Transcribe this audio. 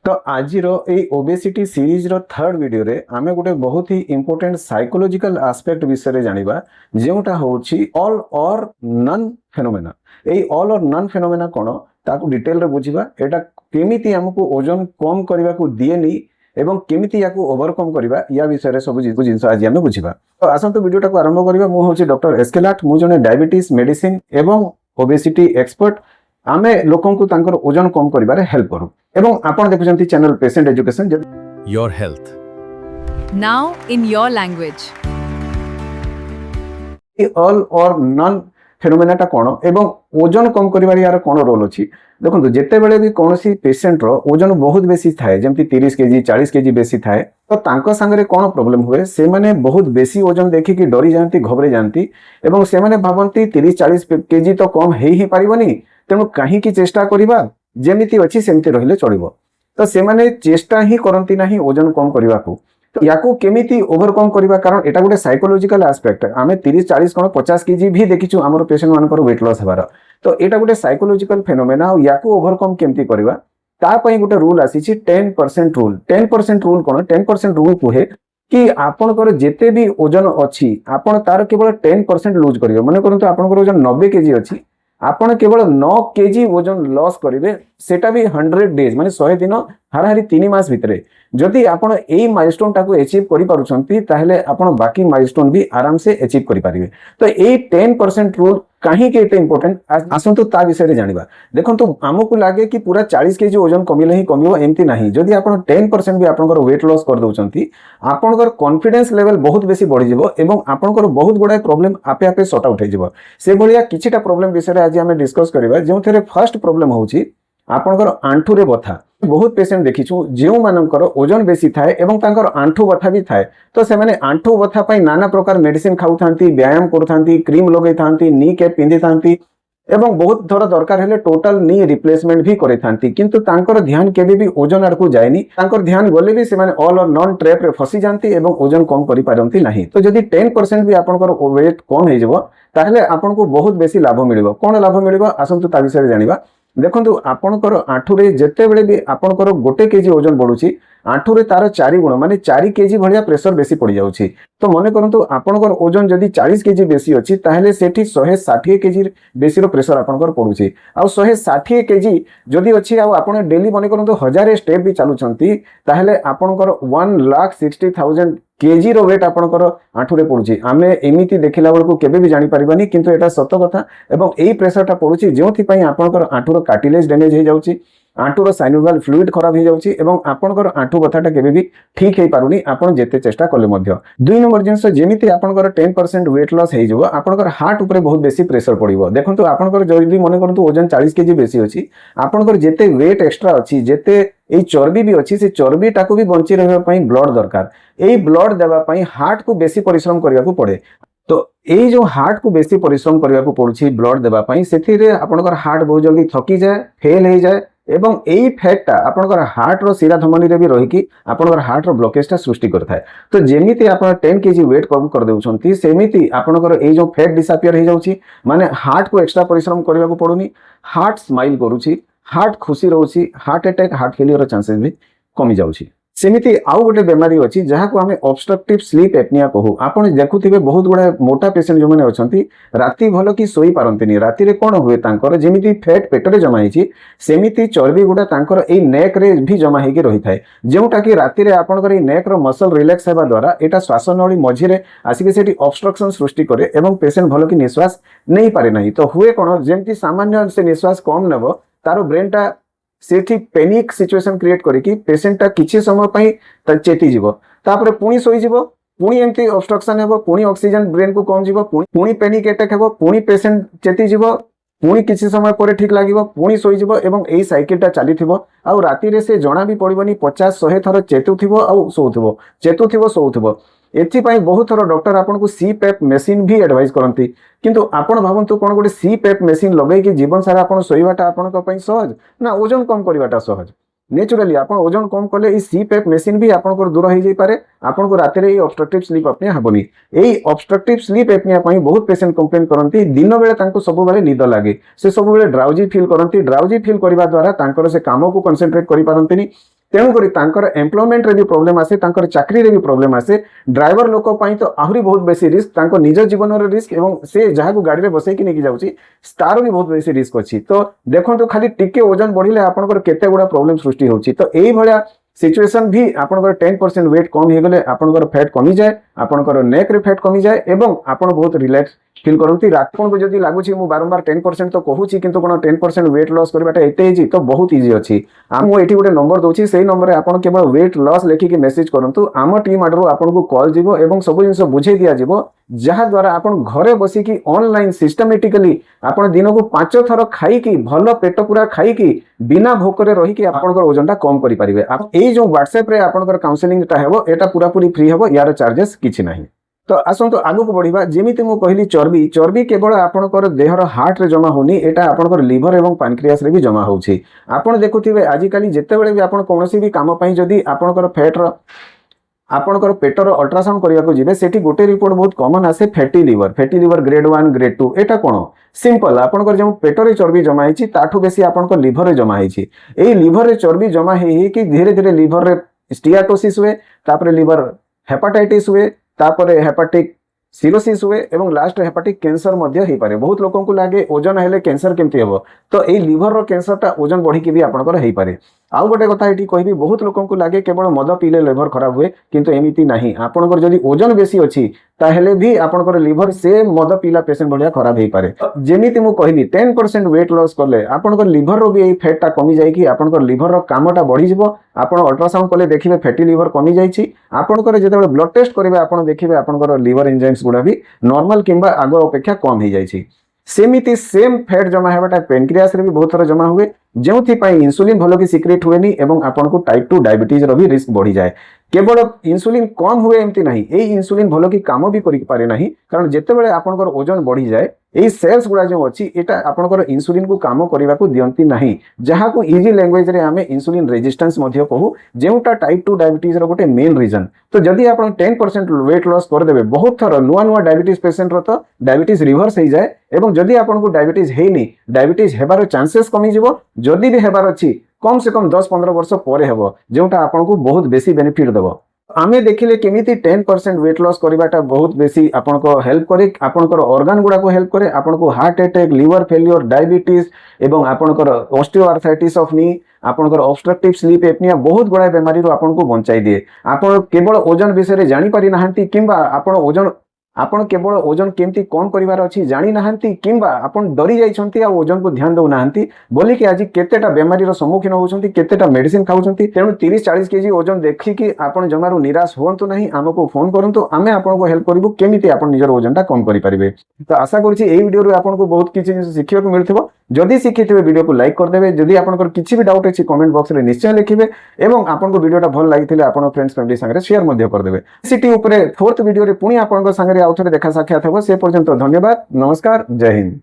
तो आज obesity series रो थर्ड वीडियो रे आमे गोटे बहुत ही इंपोर्टेंट साइकोलॉजिकल एस्पेक्ट विषय रे जानिबा जेउटा होची all or none phenomena. AE all or none phenomena कोन ताकू डिटेल रे बुझिबा, एटा केमिति हमकु ओजन कम करबा को दिएनी एवं केमिति याकू ओवरकम करबा या विषय रे सब जिंस आज आमे बुझिबा। तो आसंतु वीडियो टाको आरंभ करबा। मु होची डॉक्टर एसके लाट, मु जने डायबिटीज मेडिसिन एवं ओबेसिटी एक्सपर्ट। आमे लोकन को तांकर ओजन कम करिबारे हेल्प करू एवं आपण देखुचंती channel patient education. Your health now in your language. All or none फेनोमेनाटा कोन एवं ओजन कम करिबारे यार कोन रोल अछि। देखंतु जेते बेले भी कोनोसी पेशेंट रो ओजन बहुत बेसी थाए, जेमति 30 केजी 40 केजी बेसी थाए, तो तांको संगरे कोन प्रॉब्लम हुए, से माने बहुत बेसी ओजन देखि कि डरी जानती, घबरे जानती एवं से माने भाबंती 30 40 केजी तो कम हेई ही पारिबनी, तेणु कहीं की चेष्टा करिबा जेमिति अछि सेमिति रहिले चलिबो। तो से माने चेष्टा ही करंती नाही ओजन कम करिबा को। तो याकू केमिति ओवरकम करिबा, कारण एटा गोटे साइकोलॉजिकल एस्पेक्ट। आमे 30 40 कोन 50 केजी भी देखिछु हमर पेशेंट मानकर वेट लॉस हेबार। तो एटा गोटे साइकोलॉजिकल फेनोमेना। याकू ओवरकम केमिति करिबा ता पई गोटे रूल आसीछि 10% रूल। 10% रूल कोन? 10% रूल कुहे कि आपनकर जेते भी ओजन अछि आपन तार केवल 10% लूज करियो। माने करंतु आपनकर ओजन 90 केजी अछि, आपण केवल 9 केजी वजन लॉस करिवे, सेटा भी 100 डेज माने 100 दिन हाराहारी 3 मास भितरे। जदि आपण एई माइलस्टोन टाको अचीव करि पारुछंती ताहले आपण बाकी माइलस्टोन भी आराम से अचीव करि पारिबे। तो एई 10% रूल काहे के एते इंपोर्टेंट आसंतु ता विषय रे जानिबा। देखंतु हमकु लागे कि पूरा 40 केजी वजन कमिले ही कमियो, एमती नाही। जदि आपण 10% भी आपनकर वेट लॉस कर दउछंती, आपनकर कॉन्फिडेंस लेवल बहुत बेसी बढ़ि जिवो एवं आपनकर बहुत गुडा प्रॉब्लम आपे आपे सॉर्ट आउट हे जिवो। से भलिया किछिटा प्रॉब्लम विषय रे आज हम डिस्कस करिबा। जेउथरे फर्स्ट प्रॉब्लम होउची आपनकर आंठू रे बथा। बहुत पेशेंट देखिछु जेउ मानकर ओजन बेसी थाए एवं तांकर आंठू बथा भी थाए, तो से माने आंठू बथा पई नाना प्रकार मेडिसिन खाउथांती, व्यायाम करथांती, क्रीम लगैथांती, नी कैप पिंधिथांती एवं बहुत थोड़ा दरकार हेले टोटल नी रिप्लेसमेंट भी करेथांती, किंतु तांकर ध्यान केबे भी ओजन आड़कू जायनी। तांकर ध्यान गले भी से माने ऑल और नॉन ट्रैप रे फसी जानती एवं ओजन कम करि पारंती नाही। तो जदि 10% भी आपनकर वेट कम हे जबो ताहले आपनको बहुत बेसी लाभ मिलिबो। कोन लाभ मिलिबो आसंतु ता विषय जानिबा। देखंतु आपनकर आंठू रे जेते बेले भी आपनकर 1 केजी ओजन बढ़ुची, आंठू रे तार 4 गुण माने 4 केजी भलिया प्रेशर बेसी पड़ी जाउची। तो मने करंतु आपनकर ओजन जदि 40 केजी बेसी अछि ताहले सेठी 160 केजी बेसी रो प्रेशर आपनकर पडुची। आ 160 केजी जदि अछि आ आपण डेली मने करंतु 1000 स्टेप भी चालुचंती ताहले आपनकर 1,60,000 केजी रो वेट आपनकर आंठू रे पडुची। आमे एमिति देखिला बेलको केबे भी जानि परिबानी, किंतु एटा सत्य कथा। एवं एई प्रेशरटा पडुची जेउथि पई आपनकर आंठू रो कार्टिलेज डैमेज हे जाउची, आंठू रो साइनोवियल फ्लूइड खराब हे जाउची एवं आपनकर आंठू बथाटा केबे भी ठीक हे पारुनी आपण जेते चेष्टा कले मध्य। दुई नंबर जिंस जेमिति आपनकर 10% वेट लॉस हे जबो, आपनकर हार्ट ऊपर बहुत बेसी प्रेशर पड़िबो। देखंतु आपनकर जदि मने करंतु ओजन 40 केजी बेसी अछि, आपनकर जेते वेट एक्स्ट्रा अछि, जेते एई चर्बी भी अछि, से चर्बी टाको भी बंची रहबा पई ब्लड दरकार। एई ब्लड देबा पई हार्ट को बेसी परिश्रम करिया को पड़े। तो एई जो हार्ट को बेसी परिश्रम करिया को पड़ुछि ब्लड देबा पई, सेथिरे आपनकर हार्ट बहुत जल्दी थकी जाए, फेल हे जाए एवं एई फैक्टटा आपनकर हार्ट रो शिरा धमनी रे भी रही कि आपनकर हार्ट रो ब्लॉकेजटा सृष्टि करथाय। तो जेमिति आपण 10 केजी वेट कम कर देउछंती, सेमिति आपनकर एई जो फैट डिसअपियर हे जाउछि, माने हार्ट को एक्स्ट्रा परिश्रम करिया को पड़ुनी, हार्ट स्माइल करूछि, हार्ट खुशी रहउछि, हार्ट अटैक हार्ट फेलियर रो चांसेस भी कमी जाउछि। सेमिति आउ गोटे बेमारी अछि जहा को हमें ऑब्स्ट्रक्टिव स्लीप एपनिया कहू। आपण देखुथिबे बहुत गुडा मोटा पेशेंट जो माने अछंती राती भलो कि सोई पारंतिनी। राती रे कोन हुए तांकर जेमिति फैट पेटरे जमा हिची, सेमिति चर्बी गुडा तांकर एई नेक रे भी जमा हेके रही थाए, जेउटा कि राती रे आपनकर एई नेक रो मसल रिलैक्स हेबा द्वारा एटा श्वासनळी मझी रे आसीके सेठी ऑब्स्ट्रक्शन सृष्टि करे एवं पेशेंट भलो कि निश्वास नै पारे नाही। तो हुए कोन जेमिति सामान्य से निश्वास कम नेबो, तारो ब्रेनटा सेठी पैनिक सिचुएशन क्रिएट करी कि पेशेंटटा किछि समय पई त चेती जिवो, तापर पुणी सोई जिवो, पुणी एमती ऑब्स्ट्रक्शन हेबो, पुणी ऑक्सीजन ब्रेन को कम जिवो, पुणी पैनिक अटैक हेबो, पुणी पेशेंट चेती जिवो, पुणी किछि समय परे ठीक लागिवो, पुणी सोई जिवो एवं एई साइकिलटा चलीथिबो। आ राती रे से जणा भी पड़िबनी 50-100 थर चेतुथिबो आ सोउथिबो, चेतुथिबो सोउथिबो। एथिपाई बहुत थोड़ा डॉक्टर आपन को सीपैप मशीन भी एडवाइस करती, किंतु आपण भावंतु कोन गोटे सीपैप मशीन लगै कि जीवन सारा आपण सोइबाटा आपण को पई सहज ना ओजन कम करबाटा सहज। नेचुरली आपण ओजन कम कले ई सीपैप मशीन भी आपण को दूर हो जाई पारे, आपण को राती रे ई ऑब्स्ट्रक्टिव स्लीप एपनिया हबनी। एई ऑब्स्ट्रक्टिव स्लीप एपनिया पई बहुत पेशेंट कंप्लेन करंती दिन बेले तांको सब बेले निद लागे, से सब बेले ड्राउजी फील करंती। ड्राउजी फील करबा द्वारा तांकर से काम को कंसंट्रेट करि पारंतिनी तेणुकरी तांकर एम्प्लॉयमेंट रे भी प्रॉब्लम आसे, तांकर चाकरी रे भी प्रॉब्लम आसे। ड्राइवर लोक पई तो आहुरी बहुत बेसी रिस्क, तांको निज जीवन रे रिस्क एवं से जहा को गाड़ी रे बसै कि नेकी जाउची तार भी बहुत बेसी रिस्क अछि। तो देखंतु खाली टिके वजन बढ़िले आपनकर केते गुडा प्रॉब्लम सृष्टि होउची। तो एई भलिया सिचुएशन भी आपनकर 10% वेट कम हे गले आपनकर फैट कमी जाए, आपनकर नेक रे फैट कमी जाए एवं आपन बहुत रिलैक्स फील करंती। आपन को जदी लागुची मु बारंबार 10% तो कहूची किंतु कोन 10% वेट लॉस करबाटा एते इजी, तो बहुत इजी अछि। आम एठी गोटे नंबर दोची, सेही नंबर रे आपन केवल वेट लॉस लेखि के मेसेज करंतु, आम टीम आडरो आपन को कॉल जीवो एवं सब जिंस बुझे दिया जीवो, जहा द्वारा आपन घरे बसी की ऑनलाइन सिस्टमैटिकली आपन दिन को 5 थर खाई की भलो पेट पूरा खाई की बिना भोक रे रही की आपन ओजन टा कम करि परिबे। एई जो व्हाट्सएप रे आपन काउंसलिंग टा हेबो एटा पूरा पूरी फ्री हेबो, यार चार्जेस किछि नाही। तो आसंतु आगु को बढ़िबा। जेमिति मु कहली चर्बी, चर्बी केवल आपनकर देहर हार्ट रे जमा होनी, एटा आपनकर लिवर एवं पैनक्रियास रे भी जमा होउची। आपन देखुथिबे आजि काली जेते बेले भी आपन कोनोसी भी काम पई जदी आपनकर फैट रो आपनकर पेटर अल्ट्रासाउंड करिया को जिबे, सेठी गोटे रिपोर्ट बहुत कॉमन आसे फैटी लिवर ग्रेड 1 ग्रेड 2। एटा कोन सिंपल आपनकर जो पेटर चर्बी जमा हिची ताठू बेसी आपनकर लिवर रे जमा हिची। एई लिवर रे चर्बी जमा हे कि धीरे धीरे लिवर रे स्टियाटोसिस हुए, तापरे लिवर हेपाटाइटिस हुए, तापरे हेपाटिक सिरोसिस हुए एवं लास्ट हेपाटिक कैंसर मध्य हे पारे। बहुत लोगों को लागे ओजन हेले कैंसर केमती हेबो, तो एई लिवर रो कैंसर टा ओजन बढ़ी के भी आपनकर हे पारे। आउ गोटे कथा एठी कहबी, बहुत लोगों को लागे केवल मद पीले लिवर खराब हुए, किंतु एमिति नाही। आपनकर जदी ओजन बेसी अछि ताहेले भी आपनकर लिवर से मद पीला पेशेंट भलिया खराब हे पारे। जेमिति मु कहली 10% वेट लॉस करले आपनकर लिवर रो भी एई फैट टा कमी जाय कि आपनकर लिवर रो कामटा बढ़ी जिवो। आपण अल्ट्रासाउंड कले देखिबे फैटी लिवर कमी जायछि। आपनकर जेतेबेले ब्लड टेस्ट करिवे आपण देखिबे आपनकर लिवर एंजाइम्स गुडा भी नॉर्मल किंबा आगो अपेक्षा कम हे जायछि। सेमिति सेम फैट जमा हेबाटा पेनक्रियास रे भी बहुत थर जमा हुए, जेउथि पई इंसुलिन भलो कि सिक्रेट हुएनी एवं आपन को टाइप 2 डायबिटीज रो भी रिस्क बढ़ी जाए। केवल इंसुलिन कम हुए एमती नहीं, ए इंसुलिन भलो कि काम भी करि पारे नहीं, कारण जेतेबेले आपनकर ओजन बढ़ी जाए एई सेल्स गुडा जो अछि एटा आपनकर इंसुलिन को काम करिवा को दियंती नहीं, जहा को इजी लैंग्वेज रे हमें इंसुलिन रेजिस्टेंस मध्य कहू, जेउटा टाइप 2 डायबिटीज रो गोटे मेन रीजन। तो जदी आपण 10% वेट लॉस कर देबे, बहुत थर नुआ नुआ डायबिटीज पेशेंट रो तो डायबिटीज रिवर्स हो जाए एवं जदी आपण को डायबिटीज हेनी, डायबिटीज हेबार चांसेस कमी जिवो। जदी भी हेबार अछि कम से कम 10-15 वर्ष परे हेबो, जेउटा आपण को बहुत बेसी बेनिफिट देबो। आमे देखिले केमिति 10% वेट लॉस करिवाटा बहुत बेसी आपण को हेल्प करे, आपण को ऑर्गन गुडा को हेल्प करे, आपण को heart attack, liver failure, diabetes एवं आपण को ऑस्टियोआर्थराइटिस ऑफ नी, आपण को ऑब्स्ट्रक्टिव स्लीप एपनिया बहुत गुडा बेमारी रो आपण को बंचाई दिए। आपण केवल ओजन विषय रे जानि पारि नाहंती, किंबा आपण केवल ओजन केमती कम करिवार अछि जानि नाहंती, किंबा आपण डरी जाइछंती आ ओजन को ध्यान दउ नाहंती बोली कि आज केतेटा बेमारी रो सम्मुखीन होउछंती, केतेटा मेडिसिन खाउछंती। तेणु 30-40 केजी ओजन देखि कि आपण जमारो निराश होंतु नहीं, हमको फोन करंतु, आमे आपण को हेल्प करिवु केमिति आपण निजर ओजनटा कम करि परिबे। तो आशा करछि एई वीडियो रे आपण को बहुत किछि सिखियो को मिलथिबो। जदि सिखिथिबे वीडियो को लाइक कर देबे, जदि आपनकर किछि भी डाउट अछि कमेंट बॉक्स रे निश्चय लिखिबे एवं आपन को वीडियोटा भल लागिथिले आपण फ्रेंड्स फैमिली संगे शेयर मध्य कर देबे। सिटी ऊपर 4th वीडियो रे पुनी आपन को संगे आउथरे देखा साक्षात हेबो। से पर्यंत धन्यवाद, नमस्कार, जय हिंद।